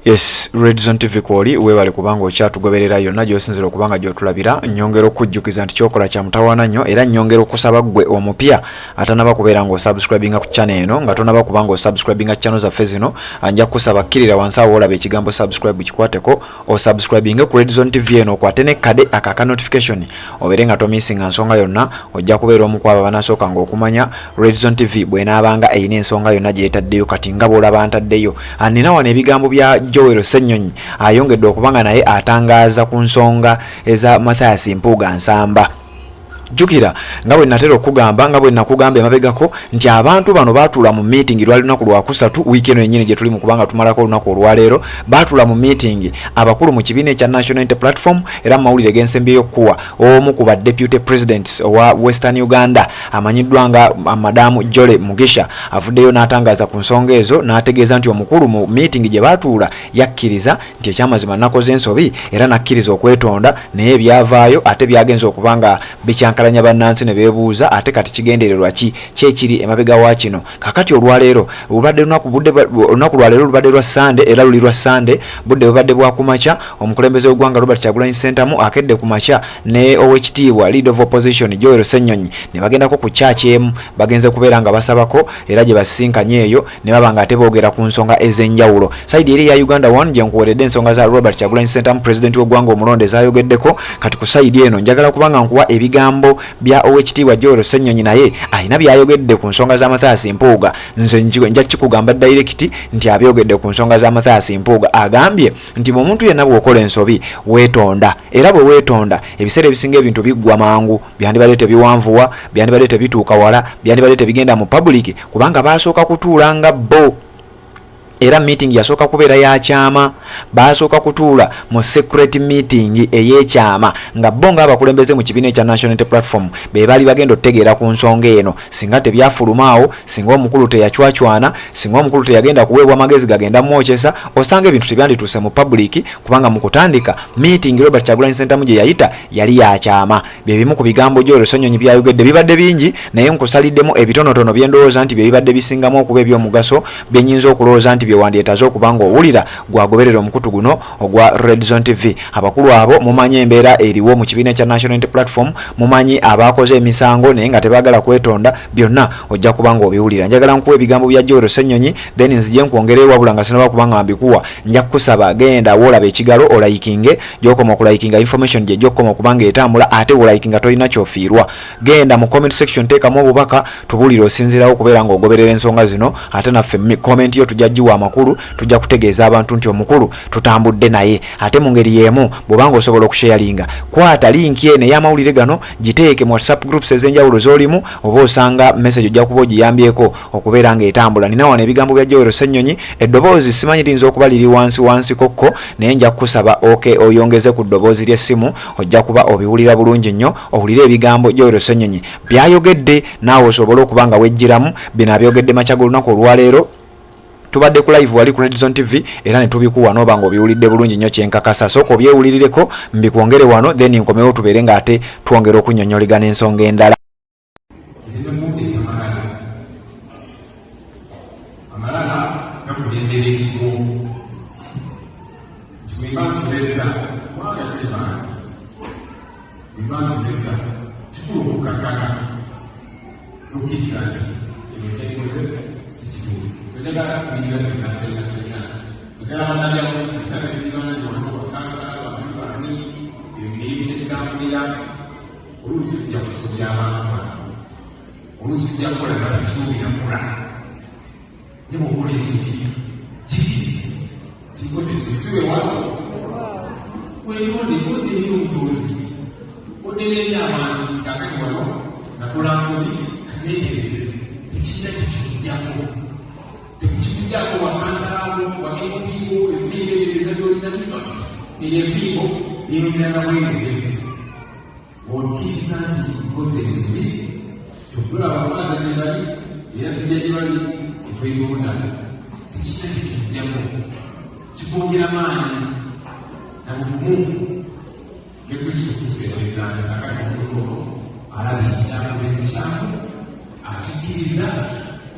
Yes, Red Zone TV kwoli webale kubanga okyatugoberera yonna gy'osinzira okubanga gy'otulabira nnyongera okujjukiza nti kyokola kya mutawaana nnyo era nnyongera okusaba ggwe omupya atanaba kubeera ng'osubscribinga ku channel eno nga tonaba kubanga osubscribinga channel zaffe zino anja kusaba kkirira wansi awo olaba ekigambo subscribe kikwateko osubscribinge ku Red Zone TV eno okwate ne kade aka notification obeere nga tomisinga nsonga yonna ojja kubeera omu ku abo abanasooka ng'okumanya Red Zone TV bw'enaabanga eyina ensonga yonna gy'etaddeyo kati nga bw'olaba ntaddeyo nina wano ebigambo bya Joel Ssenyonyi ayongedde okubanga naye atangaza ku nsonga eza Mathias Mpuuga Nsamba. Jukira nga bwe natera okugamba nga bwe nakugamba emabegako nti abantu bano baatula mu meeting lwali lunaku lwa kusatu week eno yennyini gye tuli mu kubanga tumalako olunaku olwaleero baatula mu meeting abakulu mu kibiina ekya National Unity Platform era mawulire g'ensembi ey'okkuwa omu ku ba deputy presidents owa Western Uganda amanyiddwa nga Madamu Jole Mugisha avuddeyo n'atangaza ku nsonga ezo n'ategeeza nti omukulu mu meeting gye baatuula yakkiriza nti ekyamazima nakoze ensobi era nakkiriza okwetonda naye byavaayo ate byagenza okubanga kalanya bannansi ne beebuuza ate kati kigendererwa ki kyekiri emabega wa kino kakati olwaleero obadde lunaku lwaleero lubadde lwa Sunday era luli lwa Sunday budde bubadde bwa kumacha omukulembeze w'eggwanga Robert Kyagulanyi Ssentamu akedde kumacha ne owekitiibwa leader of opposition Joel Ssenyonyi ne bagendako ku church emu bagenze kubeera nga basabako era gye basinkanye eyo ne baba nga ate boogera ku nsonga ez'enjawulo saidi eri ya Uganda One gye nkuweredde ensonga za Robert Kyagulanyi Ssentamu president w'eggwanga omulonde zayogeddeko kati ku saidi eno njagala kubanga nkuwa ebigambo bya owekitiibwa Joel Ssenyonyi naye ayina byayogedde ku nsonga za Mathias Mpuuga nze nja kikugamba direct nti abyogedde ku nsonga za Mathias Mpuuga agambye nti mu muntu yenna bw'okola ensobi weetonda era bwe weetonda ebiseera ebisinga ebintu biggwa mangu byandibadde tebiwanvuwa byandibadde tebituuka wala byandibadde tebigenda mu public kubanga baasooka kutuula nga bo era meeting yasooka kubeera ya kyama baasooka kutuula mu secret meeting ey'ekyama nga bo nga abakulembeze mu kibiina ekya National Unity Platform be baali bagenda otegeera ku nsonga eno singa tebyafulumaawo singa omukulu teyacwacwana singa omukulu teyagenda kuweebwa amagezi gagenda mwokyesa osanga ebintu tebyandituuse mu public kubanga mu kutandika meeting Robert Kyagulanyi Ssentamu gye yayita yali ya kyama bye bimu ku bigambo Joel Ssenyonyi byayogedde bibadde bingi naye nkusaliddemu ebitonotono bye ndowooza nti bye bibadde bisingamu okuba eby'omugaso bye nnyinza okulowooza nti wandyetaze okubanga owulira gwagoberera omukutu guno ogwa Red Zone TV abakulu abo mumanyi embeera eriwo mu kibiina kya National Unity Platform mumanyi abakoze emisango naye nga tebaagala kwetonda byonna ojja kubanga obiwulira njagala nkuwa ebigambo bya Joel Ssenyonyi then nzije nkwongereyo wabula nga sinaba kubanga mbikuwa nja kukusaba genda woolaba ekigalo olayikinge gyokoma okulayikinga information gye gyokoma okubanga etambula ate wolayikinga tolina kyofiirwa genda mu comment section teekamu obubaka tubuulire osinzirawo okubeera nga ogoberera ensonga zino ate naffe comment yo tujja giwa amakulu tujja kutegeeza abantu nti omukulu tutambudde naye ate mu ngeri y'emu bw'obanga osobola okusharinga kwata linki eno ey'amawulire gano giteeke mu WhatsApp groups ez'enjawulo z'olimu oba osanga message ojja kuba ogiyambyeko okubeera nga etambula nina wano ebigambo bya Joel Ssenyonyi eddoboozi simanyi liyinza okuba liri wansi kokko naye nja kukusaba oyongeze ku ddoboozi ly'essimu ojja kuba obiwulira bulungi nnyo owulire ebigambo Joel Ssenyonyi byayogedde naawe osobole okuba nga wejjiramu bino abyogedde makya g'olunaku olwaleero tubadde ku live wali ku Red Zone TV era ne tubikuwa n'oba nga obiwulidde bulungi nnyo kyenkakasa sooka obyewulirireko mbikwongere wano then nkomewo tubeere nga ate twongera okunnyonnyoligana ensonga endala.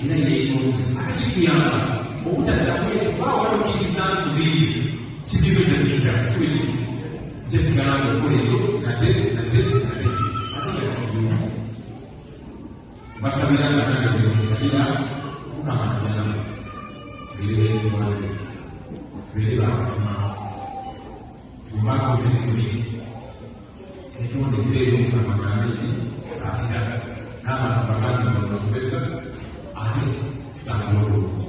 Ina yeyote akikiyama okutadda kwe kwa watu kisansu bili kikizo kyakikya kisubi kyesigala ng'okola ekyo nate basabira nga nagabesabira kukamatana tubeere bakufuna tumakoze ekisubi ekiwonde kireero mukamagambe nti saasira n'abantu bagambe babasobesa ate tutambula obulungi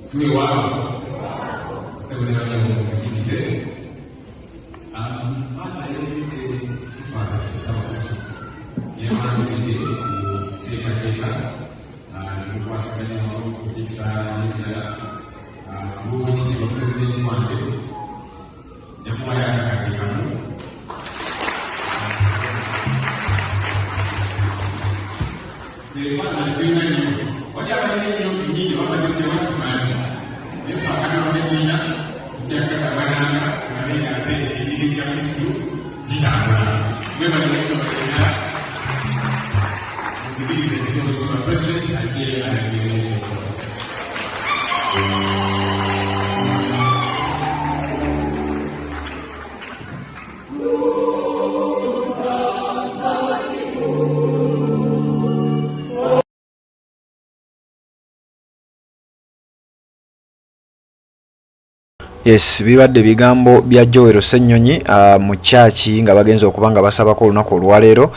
siweewaawo seboneramukikize sifaata esabakuso yamaniride kuteekateeka tukwasaganya ekitaala ng'owekitiibwa pulezidenti wange yamuwayakakagekamu efaanana tulina nnyo wali abalina ennyumba nnyingi bamaze kutebasimanyi naye twakatamagenina jakakabananga naye ate emirimu gya kristu gitambula webalinaitobalina muzikirize ekitongosoma pulezidenti ate alagire Yes, bibadde bigambo bya Joel Ssenyonyi mu chaachi nga bagenze okubanga basabako olunaku olwaleero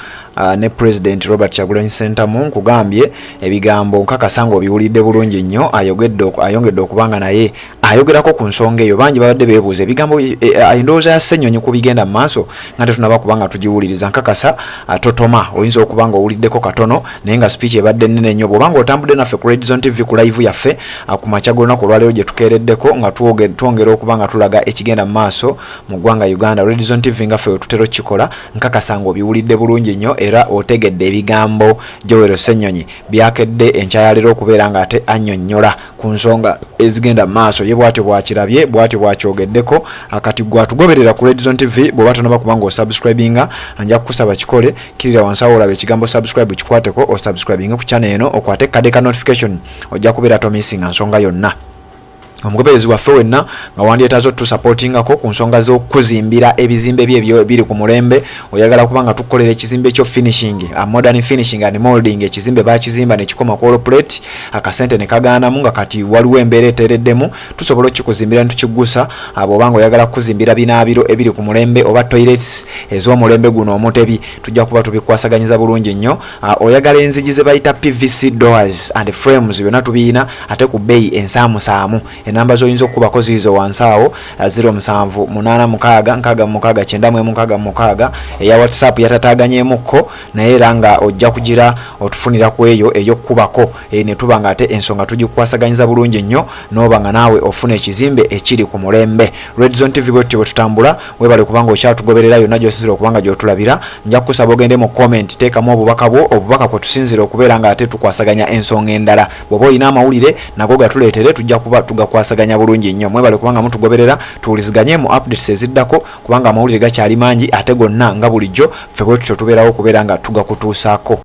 ne President Robert Kyagulanyi Ssentamu nkugambye ebigambo nkakasanga obiwulidde bulungi nnyo ayongedde okubanga naye ayogerako ku nsonga eyo bangi babadde beebuuza ebigambo endowooza ya Ssenyonyi ku bigenda mu maaso nga tetunaba kubanga tugiwuliriza nkakasa totoma oyinza okubanga owuliddeko katono naye nga speech ebadde nnene nnyo bw'obanga otambudde naffe ku Red Zone TV ku live yaffe ku makya g'olunaku olwaleero gye tukeereddeko nga twongera okubanga tulaga ekigenda mu maaso mu ggwanga Uganda. Red Zone TV nga ffe tutera okikola nkakasa nga obiwulidde bulungi nnyo era otegedde ebigambo Joel Ssenyonyi byakedde enkyayaliro okubeera nga ate annyonnyola ku nsonga ezigenda mu maaso ye bwatyo bwakirabye bwatyo bwakyogeddeko akati gwatugoberera ku Red Zone TV bw'oba tonaba kubanga osubscribinga nja kukusaba kikole kirira wansi awo olaba ekigambo subscribe kikwateko osubscribinga ku channel eno okwate kade ka notification ojja kubeera tomisinga nsonga yonna. Omugoberezi waffe wenna nga wandyetazo tusupportingako ku nsonga z'okuzimbira ebizimbe bye biri ku mulembe oyagala kubanga tukolera ekizimbe kyo finishing modern finishing and molding ekizimbe bakizimba ne kikoma ku plate akasente ne kagaanamu nga kati waliwo embeera eteereddemu tusobola okikuzimbira ntukigusa abo banga oyagala kuzimbira binaabiro ebiri ku mulembe oba toilets ez'omulembe guno omutebi tujja kuba tubikwasaganyiza bulungi nnyo oyagala enzigi ze bayita PVC doors and frames byonna tubiina ate ku bbeeyi ensaamusaamu enamba zoyinza okubako ziizo wansi awo 0786669696 eya WhatsApp yatataaganyeemukko naye era nga ojja kugira otufunira ku eyo ey'okkubako ne tuba nga ate ensonga tugikwasaganyiza bulungi nnyo n'oba nga naawe ofuna ekizimbe ekiri ku mulembe. Red Zone TV bwe tutambula webale kubanga okyatugoberera yonna gy'osinzira okubanga gy'otulabira nja kukusaba ogende mu comment teekamu obubaka kwe tusinzira okubeera nga ate tukwasaganya ensonga endala bw'oba olina amawulire nago gatuleetere tujja kuba tugakwasaganya bulungi nnyo mwebale kubanga mutugoberera tuwuliziganye mu updates eziddako kubanga amawulire gakyali mangi ate gonna nga bulijjo ffe bwe tutyo tubeerawo okubeera nga tugakutuusaako.